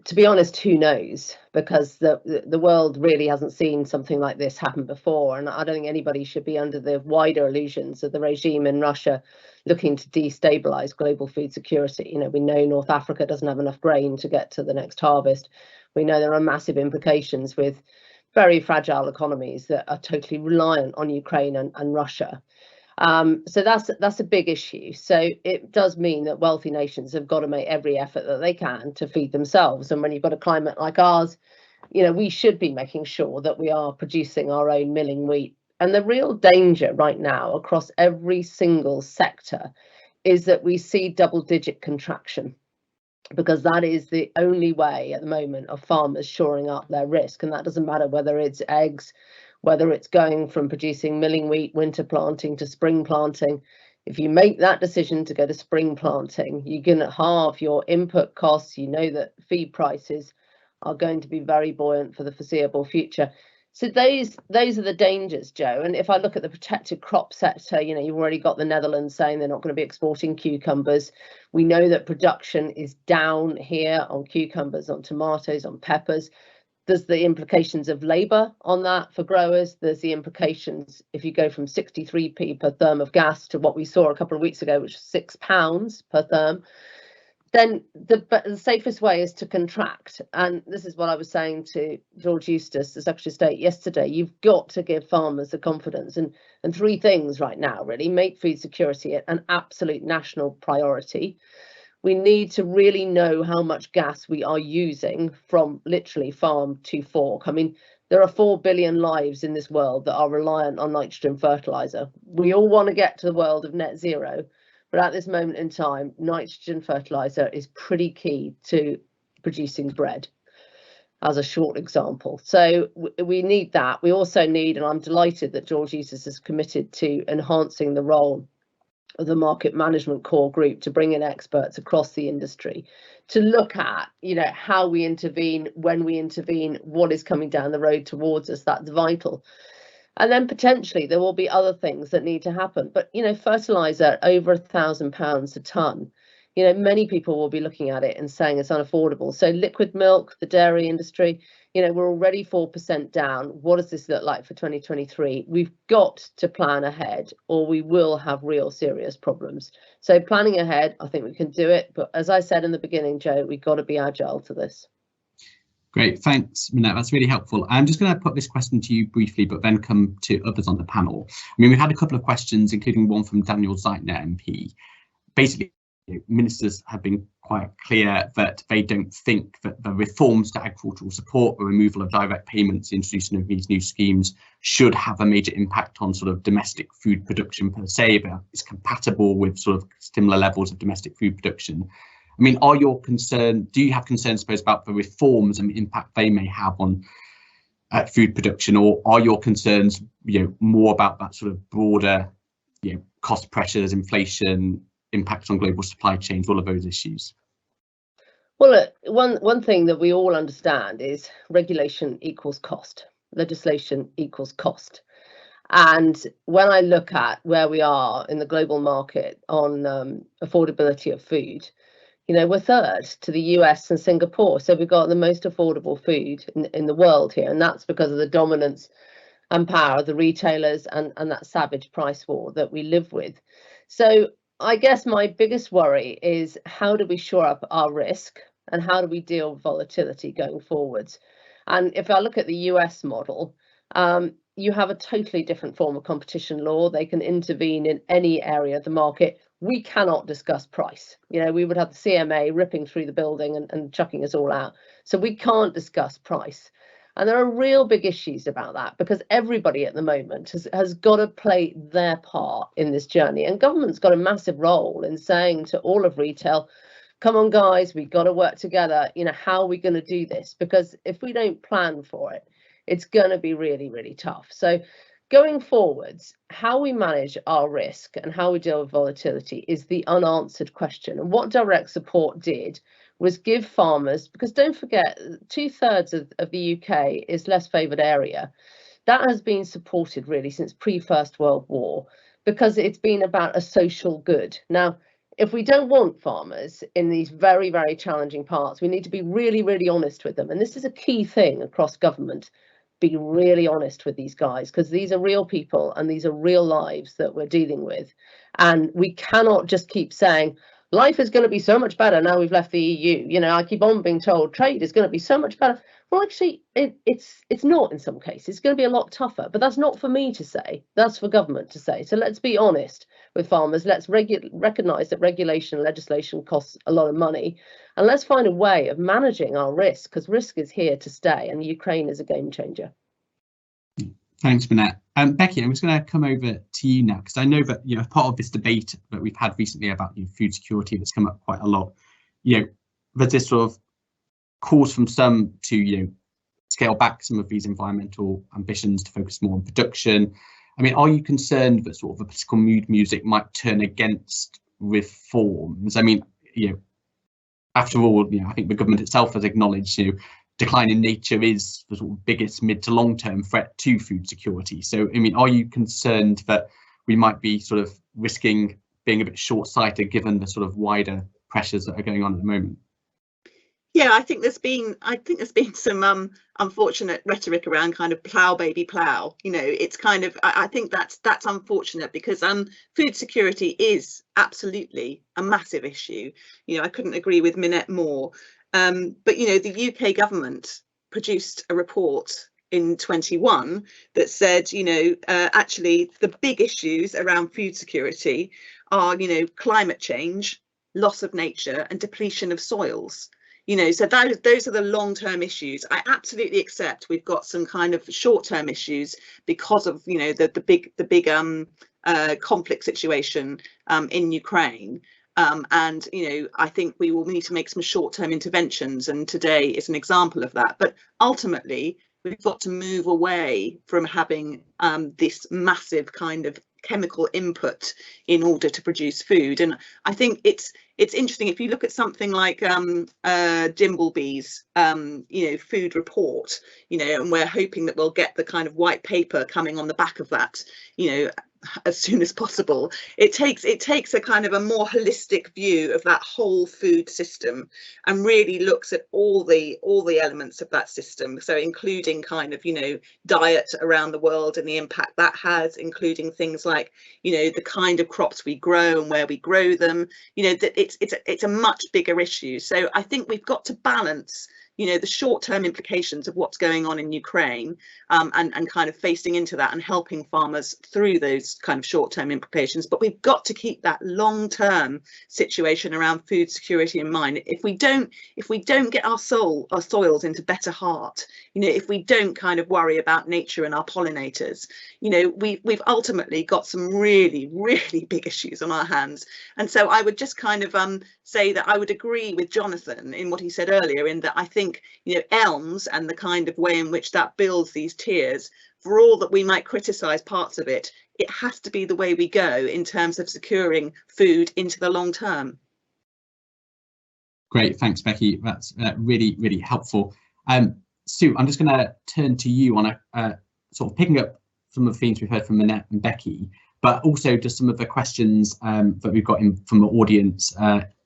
To be honest, who knows? Because the world really hasn't seen something like this happen before, and I don't think anybody should be under the wider illusions of the regime in Russia looking to destabilise global food security. We know North Africa doesn't have enough grain to get to the next harvest. We know there are massive implications with very fragile economies that are totally reliant on Ukraine and Russia. So that's a big issue. So it does mean that wealthy nations have got to make every effort that they can to feed themselves. And when you've got a climate like ours, we should be making sure that we are producing our own milling wheat. And the real danger right now across every single sector is that we see double-digit contraction, because that is the only way at the moment of farmers shoring up their risk. And that doesn't matter whether it's eggs, whether it's going from producing milling wheat, winter planting to spring planting. If you make that decision to go to spring planting, you're going to halve your input costs. That feed prices are going to be very buoyant for the foreseeable future. So those are the dangers, Joe. And if I look at the protected crop sector, you've already got the Netherlands saying they're not going to be exporting cucumbers. We know that production is down here on cucumbers, on tomatoes, on peppers. There's the implications of labour on that for growers. There's the implications if you go from 63p per therm of gas to what we saw a couple of weeks ago, which was £6 per therm. Then the safest way is to contract. And this is what I was saying to George Eustice, the Secretary of State, yesterday. You've got to give farmers the confidence. And three things right now, really. Make food security an absolute national priority. We need to really know how much gas we are using from literally farm to fork. There are 4 billion lives in this world that are reliant on nitrogen fertiliser. We all want to get to the world of net zero, but at this moment in time, nitrogen fertiliser is pretty key to producing bread, as a short example. So we need that. We also need, and I'm delighted that George Eustice is committed to enhancing the role of the market management core group to bring in experts across the industry to look at how we intervene, when we intervene, what is coming down the road towards us. That's vital. And then potentially there will be other things that need to happen, but fertilizer over £1,000 a tonne, many people will be looking at it and saying it's unaffordable. So liquid milk, the dairy industry, we're already 4% down. What does this look like for 2023? We've got to plan ahead or we will have real serious problems. So planning ahead, I think we can do it. But as I said in the beginning, Joe, we've got to be agile to this. Great, thanks, Minette. That's really helpful. I'm just going to put this question to you briefly, but then come to others on the panel. We've had a couple of questions, including one from Daniel Zeitner MP, basically ministers have been quite clear that they don't think that the reforms to agricultural support, the removal of direct payments, introduction of these new schemes should have a major impact on sort of domestic food production per se, but it's compatible with sort of similar levels of domestic food production. I mean, do you have concerns, I suppose, about the reforms and the impact they may have on food production, or are your concerns, more about that sort of broader, cost pressures, inflation, impacts on global supply chains, all of those issues? Well, look, one thing that we all understand is regulation equals cost, legislation equals cost. And when I look at where we are in the global market on affordability of food, we're third to the US and Singapore. So we've got the most affordable food in the world here. And that's because of the dominance and power of the retailers and that savage price war that we live with. So I guess my biggest worry is, how do we shore up our risk and how do we deal with volatility going forwards? And if I look at the US model, you have a totally different form of competition law. They can intervene in any area of the market. We cannot discuss price. We would have the CMA ripping through the building and chucking us all out. So we can't discuss price. And there are real big issues about that, because everybody at the moment has got to play their part in this journey. And government's got a massive role in saying to all of retail, come on, guys, we've got to work together. How are we going to do this? Because if we don't plan for it, it's going to be really, really tough. So going forwards, how we manage our risk and how we deal with volatility is the unanswered question. And what direct support did was give farmers, because don't forget, 2/3 of the UK is less favoured area. That has been supported really since pre-First World War, because it's been about a social good. Now, if we don't want farmers in these very, very challenging parts, we need to be really, really honest with them. And this is a key thing across government. Be really honest with these guys, because these are real people and these are real lives that we're dealing with. And we cannot just keep saying, life is going to be so much better now we've left the EU. I keep on being told trade is going to be so much better. Well, actually, it's not in some cases. It's going to be a lot tougher, but that's not for me to say. That's for government to say. So let's be honest with farmers. Let's recognise that regulation and legislation costs a lot of money. And let's find a way of managing our risk, because risk is here to stay and Ukraine is a game changer. Thanks, Minette. Becky, I'm just going to come over to you now, because I know that part of this debate that we've had recently about food security that's come up quite a lot. There's this sort of calls from some to scale back some of these environmental ambitions to focus more on production. I mean, are you concerned that sort of the political mood music might turn against reforms? I mean, after all, I think the government itself has acknowledged decline in nature is the sort of biggest mid to long term threat to food security. So, I mean, are you concerned that we might be sort of risking being a bit short sighted given the sort of wider pressures that are going on at the moment? Yeah, I think there's been some unfortunate rhetoric around kind of plow baby plow. It's kind of, I think that's unfortunate, because food security is absolutely a massive issue. I couldn't agree with Minette more. But the UK government produced a report in 21 that said, actually the big issues around food security are, climate change, loss of nature, and depletion of soils. So those are the long-term issues. I absolutely accept we've got some kind of short-term issues because of the big conflict situation in Ukraine. And I think we will need to make some short-term interventions, and today is an example of that. But ultimately, we've got to move away from having this massive kind of chemical input in order to produce food. And I think it's interesting, if you look at something like Dimbleby's food report, and we're hoping that we'll get the kind of white paper coming on the back of that, as soon as possible. It takes a kind of a more holistic view of that whole food system and really looks at all the elements of that system, so including kind of diet around the world and the impact that has, including things like the kind of crops we grow and where we grow them. That it's a much bigger issue. So I think we've got to balance you know, the short-term implications of what's going on in Ukraine, and kind of facing into that and helping farmers through those kind of short-term implications. But we've got to keep that long-term situation around food security in mind. If we don't get our soils into better heart, you know, if we don't kind of worry about nature and our pollinators, you know, we've ultimately got some really, really big issues on our hands. And so I would just kind of say that I would agree with Jonathan in what he said earlier, in that I think, you know, ELMS and the kind of way in which that builds these tiers, for all that we might criticise parts of it, it has to be the way we go in terms of securing food into the long term. Great, thanks, Becky. That's really, really helpful. Sue, I'm just going to turn to you on a sort of picking up some of the themes we've heard from Minette and Becky, but also just some of the questions that we've got in from the audience,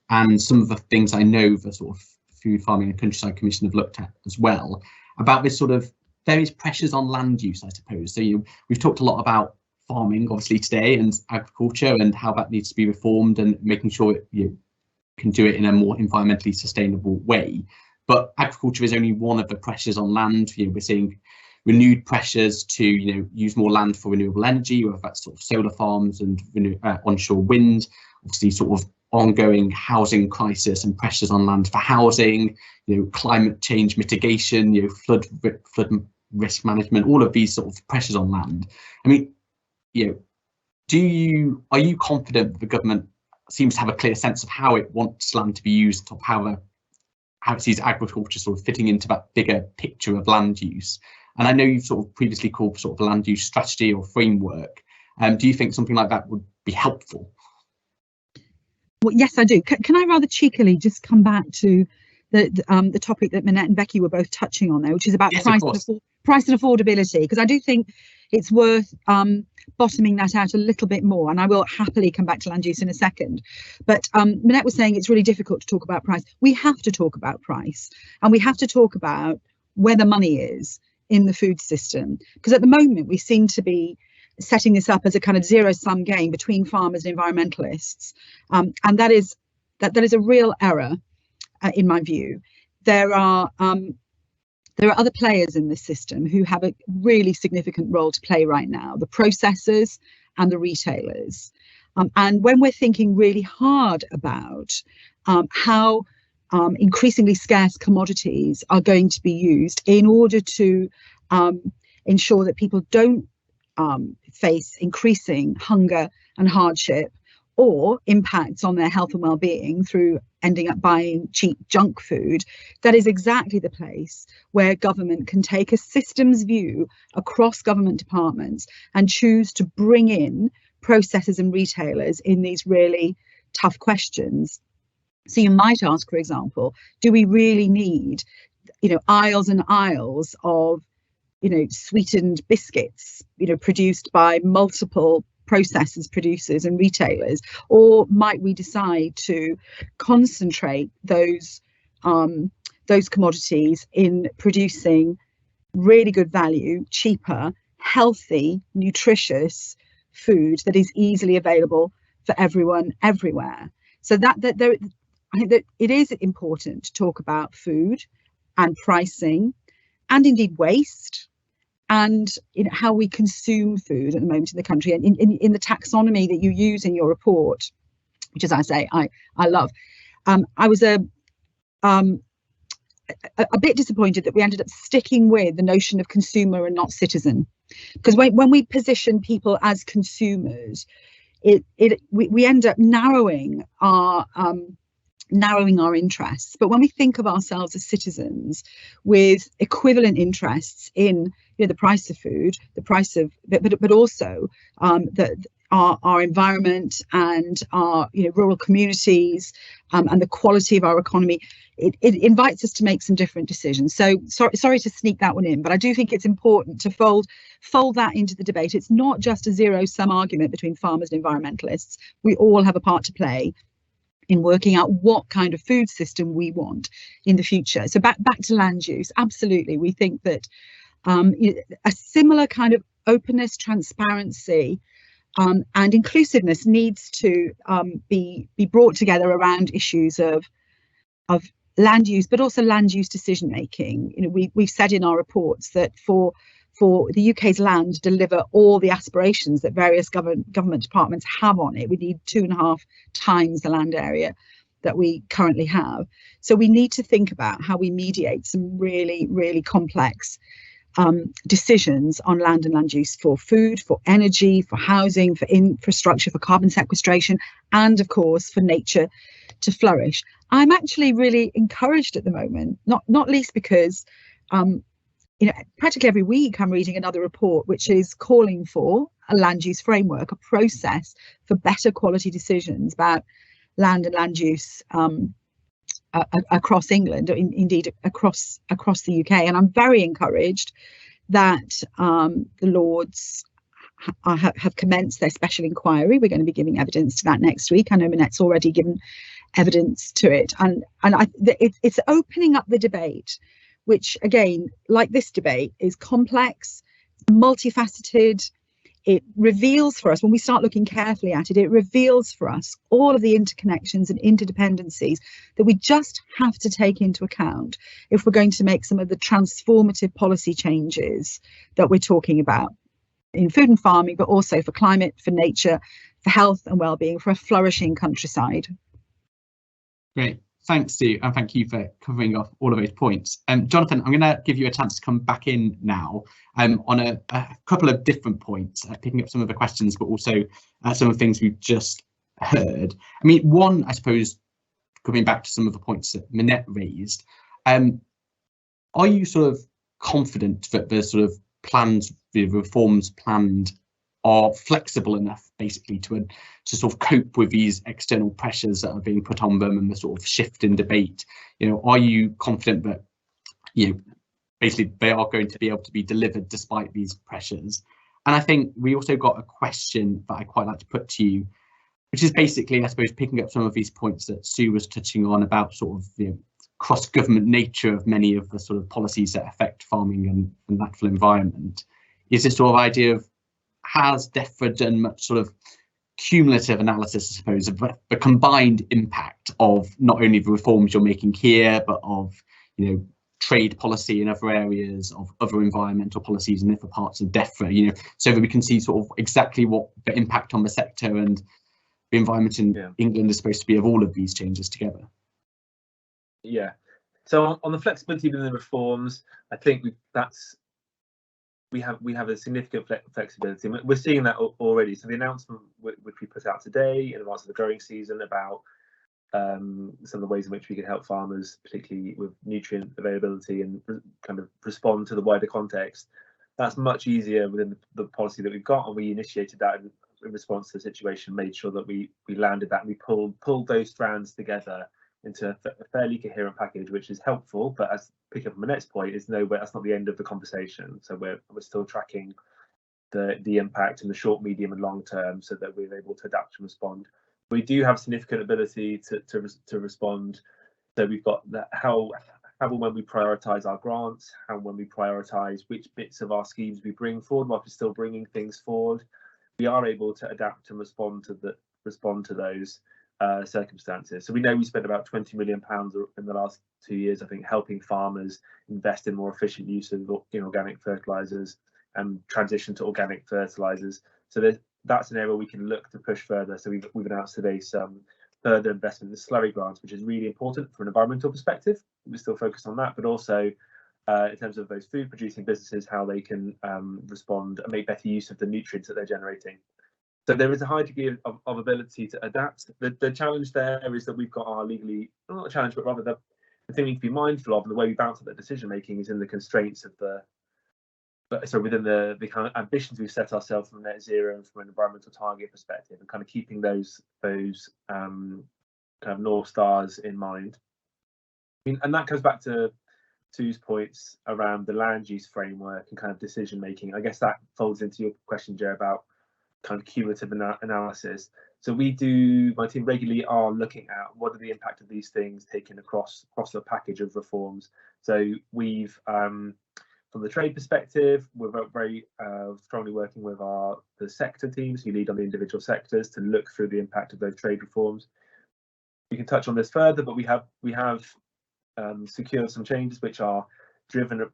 and some of the things I know the sort of Food Farming and Countryside Commission have looked at as well, about this sort of various pressures on land use, I suppose. So, you know, we've talked a lot about farming, obviously, today, and agriculture, and how that needs to be reformed, and making sure you can do it in a more environmentally sustainable way. But agriculture is only one of the pressures on land. You know, we're seeing renewed pressures to, you know, use more land for renewable energy, whether that's sort of solar farms and onshore wind. Obviously, sort of ongoing housing crisis and pressures on land for housing, you know, climate change mitigation, you know, flood risk management, all of these sort of pressures on land. I mean, you know, are you confident that the government seems to have a clear sense of how it wants land to be used, or how it sees agriculture sort of fitting into that bigger picture of land use? And I know you've sort of previously called sort of a land use strategy or framework. Do you think something like that would be helpful? Well, yes, I do. Can I rather cheekily just come back to the topic that Minette and Becky were both touching on there, which is about price and affordability, because I do think it's worth bottoming that out a little bit more, and I will happily come back to land use in a second. But Minette was saying it's really difficult to talk about price. We have to talk about price, and we have to talk about where the money is in the food system, because at the moment we seem to be setting this up as a kind of zero-sum game between farmers and environmentalists, and that is a real error in my view. There are other players in this system who have a really significant role to play right now: the processors and the retailers. And when we're thinking really hard about how increasingly scarce commodities are going to be used in order to ensure that people don't face increasing hunger and hardship, or impacts on their health and well-being through ending up buying cheap junk food, that is exactly the place where government can take a systems view across government departments and choose to bring in processors and retailers in these really tough questions. So you might ask, for example, do we really need, you know, aisles and aisles of, you know, sweetened biscuits, you know, produced by multiple processors, producers and retailers? Or might we decide to concentrate those commodities in producing really good value, cheaper, healthy, nutritious food that is easily available for everyone everywhere? So I think that it is important to talk about food and pricing, and indeed waste, and how we consume food at the moment in the country, and in the taxonomy that you use in your report, which, as I say, I love. I was a bit disappointed that we ended up sticking with the notion of consumer and not citizen, because when we position people as consumers, we end up narrowing our interests. But when we think of ourselves as citizens with equivalent interests in, you know, the price of food, the price of, but also our environment and our, you know, rural communities, and the quality of our economy, it invites us to make some different decisions. So sorry to sneak that one in, but I do think it's important to fold that into the debate. It's not just a zero-sum argument between farmers and environmentalists. We all have a part to play in working out what kind of food system we want in the future. So back to land use, absolutely. We think that a similar kind of openness, transparency, and inclusiveness needs to be brought together around issues of land use, but also land use decision making. You know, we've said in our reports that for the UK's land to deliver all the aspirations that various government departments have on it, we need 2.5 times the land area that we currently have. So we need to think about how we mediate some really, really complex decisions on land and land use for food, for energy, for housing, for infrastructure, for carbon sequestration, and of course for nature to flourish. I'm actually really encouraged at the moment, not least because you know, practically every week I'm reading another report which is calling for a land use framework, a process for better quality decisions about land and land use across England, or indeed across the UK. And I'm very encouraged that the Lords have commenced their special inquiry. We're going to be giving evidence to that next week. I know Minette's already given evidence to it, and it's opening up the debate, which again, like this debate, is complex, multifaceted. It reveals for us, when we start looking carefully at it, it reveals for us all of the interconnections and interdependencies that we just have to take into account if we're going to make some of the transformative policy changes that we're talking about in food and farming, but also for climate, for nature, for health and well-being, for a flourishing countryside. Great. Thanks, Sue, and thank you for covering off all of those points. Jonathan, I'm going to give you a chance to come back in now on a couple of different points, picking up some of the questions, but also some of the things we've just heard. I mean, one, I suppose, coming back to some of the points that Minette raised, are you sort of confident that the sort of plans, the reforms planned, are flexible enough basically to sort of cope with these external pressures that are being put on them and the sort of shift in debate? You know, are you confident that, you know, basically they are going to be able to be delivered despite these pressures? And I think we also got a question that I quite like to put to you, which is basically, I suppose, picking up some of these points that Sue was touching on about sort of the cross-government nature of many of the sort of policies that affect farming and the natural environment. Is this sort of idea of, has DEFRA done much sort of cumulative analysis, I suppose, of the combined impact of not only the reforms you're making here, but of, you know, trade policy in other areas, of other environmental policies in other parts of DEFRA, you know, so that we can see sort of exactly what the impact on the sector and the environment in England is supposed to be of all of these changes together? Yeah. So on the flexibility within the reforms, I think we have a significant flexibility. We're seeing that already. So the announcement which we put out today in advance of the growing season about some of the ways in which we can help farmers, particularly with nutrient availability and kind of respond to the wider context, that's much easier within the policy that we've got, and we initiated that in response to the situation, made sure that we landed that, and we pulled those strands together into a fairly coherent package, which is helpful. But as picking up on Minette's point, is nowhere, that's not the end of the conversation. So we're still tracking the impact in the short, medium and long term, so that we're able to adapt and respond. We do have significant ability to respond. So we've got that, how and when we prioritise our grants, how and when we prioritise which bits of our schemes we bring forward while we're still bringing things forward, we are able to adapt and respond to those circumstances. So we know we spent about £20 million in the last 2 years, I think, helping farmers invest in more efficient use of inorganic fertilizers and transition to organic fertilizers. So that's an area we can look to push further. So we've announced today some further investment in the slurry grants, which is really important from an environmental perspective. We're still focused on that, but also in terms of those food producing businesses, how they can respond and make better use of the nutrients that they're generating. So there is a high degree of ability to adapt. The challenge there is that we've got our legally, not a challenge, but rather the thing we need to be mindful of, and the way we balance that decision making is in the constraints of within the kind of ambitions we've set ourselves from net zero and from an environmental target perspective, and kind of keeping those kind of North Stars in mind. I mean, and that comes back to Sue's points around the land use framework and kind of decision making. I guess that folds into your question, Joe, about kind of cumulative analysis. So my team regularly are looking at what are the impact of these things taken across the package of reforms. So we've from the trade perspective, we're very strongly working with the sector teams who lead on the individual sectors to look through the impact of those trade reforms. We can touch on this further, but we have secured some changes which are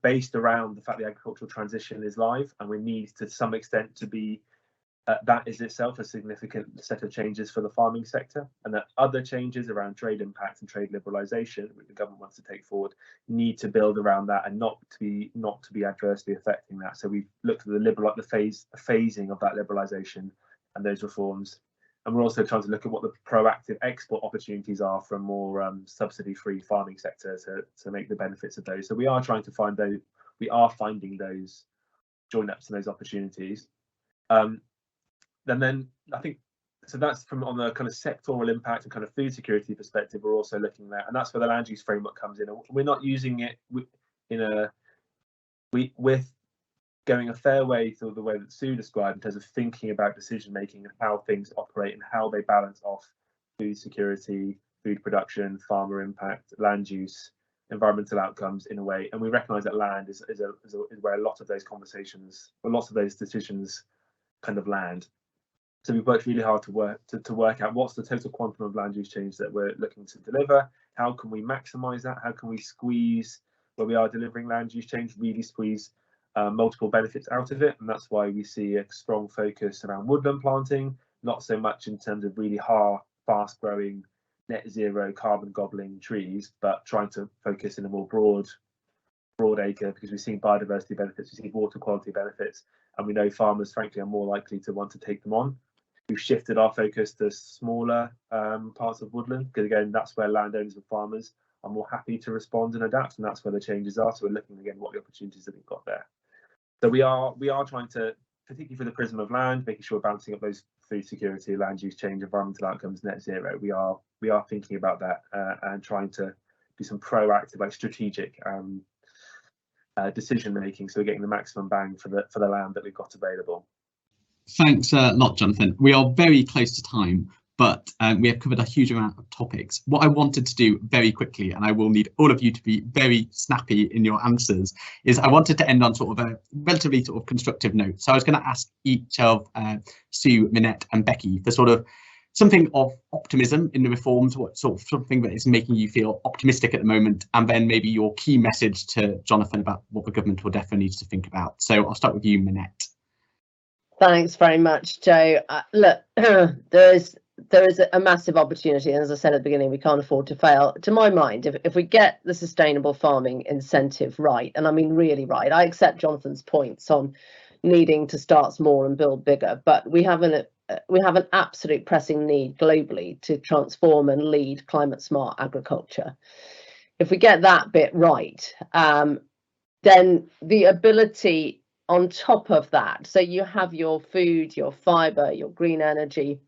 based around the fact the agricultural transition is live, and we need to some extent to be that is itself a significant set of changes for the farming sector, and that other changes around trade impact and trade liberalisation, which the government wants to take forward, need to build around that and not to be adversely affecting that. So we've looked at the phasing of that liberalisation and those reforms, and we're also trying to look at what the proactive export opportunities are from more subsidy-free farming sector to make the benefits of those. So we are trying to find those. We are finding those join-ups and those opportunities. And then I think so that's from on the kind of sectoral impact and kind of food security perspective. We're also looking at, and that's where the land use framework comes in. And we're not using it with going a fair way through the way that Sue described in terms of thinking about decision making and how things operate and how they balance off food security, food production, farmer impact, land use, environmental outcomes in a way. And we recognise that land is where a lot of those conversations, or lots of those decisions kind of land. So we've worked really hard to work out what's the total quantum of land use change that we're looking to deliver. How can we maximise that? How can we squeeze, where we are delivering land use change, really squeeze multiple benefits out of it? And that's why we see a strong focus around woodland planting, not so much in terms of really fast growing net zero carbon gobbling trees, but trying to focus in a more broad acre, because we've seen biodiversity benefits, we've seen water quality benefits, and we know farmers frankly are more likely to want to take them on. We've shifted our focus to smaller parts of woodland, because again, that's where landowners and farmers are more happy to respond and adapt, and that's where the changes are. So we're looking again what the opportunities that we've got there. So we are trying to, particularly through the prism of land, making sure we're balancing up those food security, land use change, environmental outcomes, net zero. We are thinking about that and trying to do some proactive, like strategic decision making, so we're getting the maximum bang for the land that we've got available. Thanks a lot, Jonathan. We are very close to time, but we have covered a huge amount of topics. What I wanted to do very quickly, and I will need all of you to be very snappy in your answers, is I wanted to end on sort of a relatively sort of constructive note. So I was going to ask each of Sue, Minette and Becky for sort of something of optimism in the reforms, what sort of something that is making you feel optimistic at the moment, and then maybe your key message to Jonathan about what the government will definitely need to think about. So I'll start with you, Minette. Thanks very much, Joe. Look, there is a massive opportunity, and as I said at the beginning, we can't afford to fail. To my mind, if we get the sustainable farming incentive right, and I mean really right, I accept Jonathan's points on needing to start small and build bigger, but we have an absolute pressing need globally to transform and lead climate smart agriculture. If we get that bit right, then the ability on top of that, so you have your food, your fibre, your green energy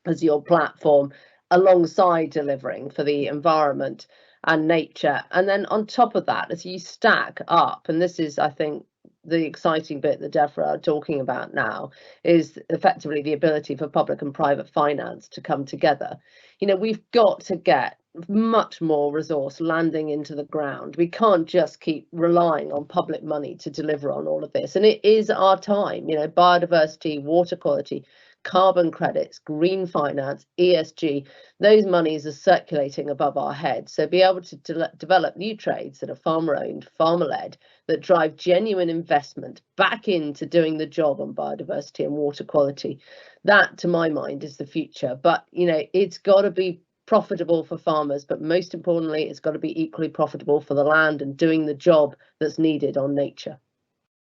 as your platform alongside delivering for the environment and nature. And then on top of that, as you stack up, and this is, I think, the exciting bit that Deborah are talking about now, is effectively the ability for public and private finance to come together. You know, we've got to get much more resource landing into the ground. We can't just keep relying on public money to deliver on all of this. And it is our time, you know, biodiversity, water quality, carbon credits, green finance, ESG, those monies are circulating above our heads. So be able to develop new trades that are farmer owned, farmer led, that drive genuine investment back into doing the job on biodiversity and water quality. That, to my mind, is the future. But, you know, it's got to be profitable for farmers, but most importantly, it's got to be equally profitable for the land and doing the job that's needed on nature.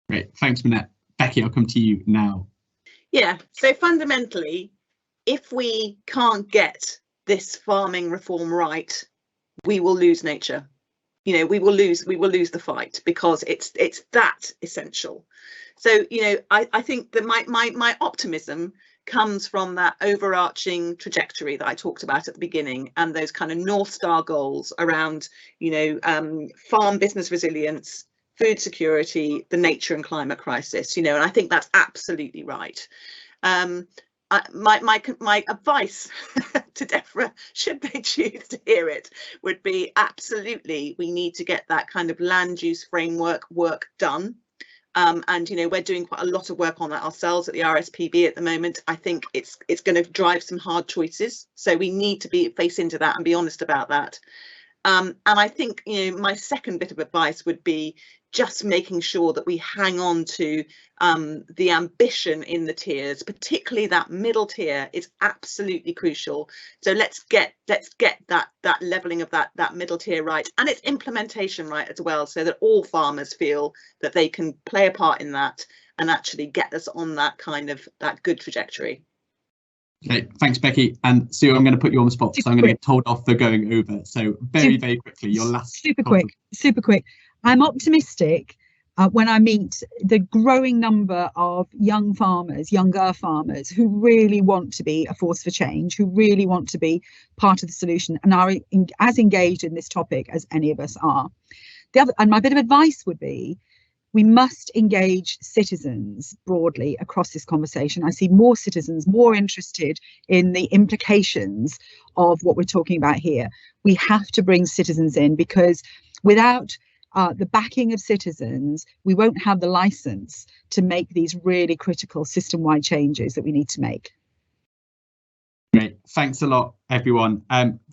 Great, thanks, Minette. Becky, I'll come to you now. Yeah, so fundamentally, if we can't get this farming reform right, we will lose nature. You know, we will lose the fight, because it's that essential. So, you know, I think that my optimism comes from that overarching trajectory that I talked about at the beginning, and those kind of North Star goals around, you know, farm business resilience, food security, the nature and climate crisis, you know, and I think that's absolutely right. My advice to Deborah, should they choose to hear it, would be absolutely, we need to get that kind of land use framework work done. And, you know, we're doing quite a lot of work on that ourselves at the RSPB at the moment. I think it's going to drive some hard choices. So we need to face into that and be honest about that. And I think, you know, my second bit of advice would be just making sure that we hang on to the ambition in the tiers, particularly that middle tier is absolutely crucial. So let's get that levelling of that middle tier right, and its implementation right as well, so that all farmers feel that they can play a part in that and actually get us on that kind of that good trajectory. Okay, thanks, Becky. And Sue, I'm going to put you on the spot, so I'm going to get told off for going over. So very quickly, your last. Super quick. I'm optimistic when I meet the growing number of younger farmers who really want to be a force for change, who really want to be part of the solution and are as engaged in this topic as any of us are. And my bit of advice would be, we must engage citizens broadly across this conversation. I see more citizens more interested in the implications of what we're talking about here. We have to bring citizens in, because without the backing of citizens, we won't have the license to make these really critical system-wide changes that we need to make. Great, thanks a lot, everyone.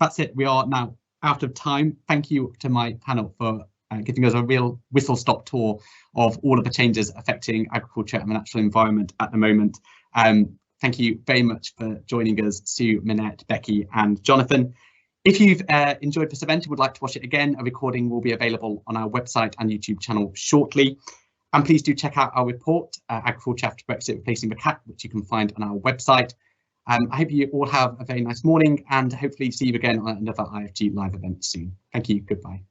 That's it. We are now out of time. Thank you to my panel for giving us a real whistle-stop tour of all of the changes affecting agriculture and the natural environment at the moment. Thank you very much for joining us, Sue, Minette, Becky and Jonathan. If you've enjoyed this event and would like to watch it again, a recording will be available on our website and YouTube channel shortly. And please do check out our report, Agriculture After Brexit, Replacing the CAP, which you can find on our website. I hope you all have a very nice morning, and hopefully see you again on another IFG live event soon. Thank you, goodbye.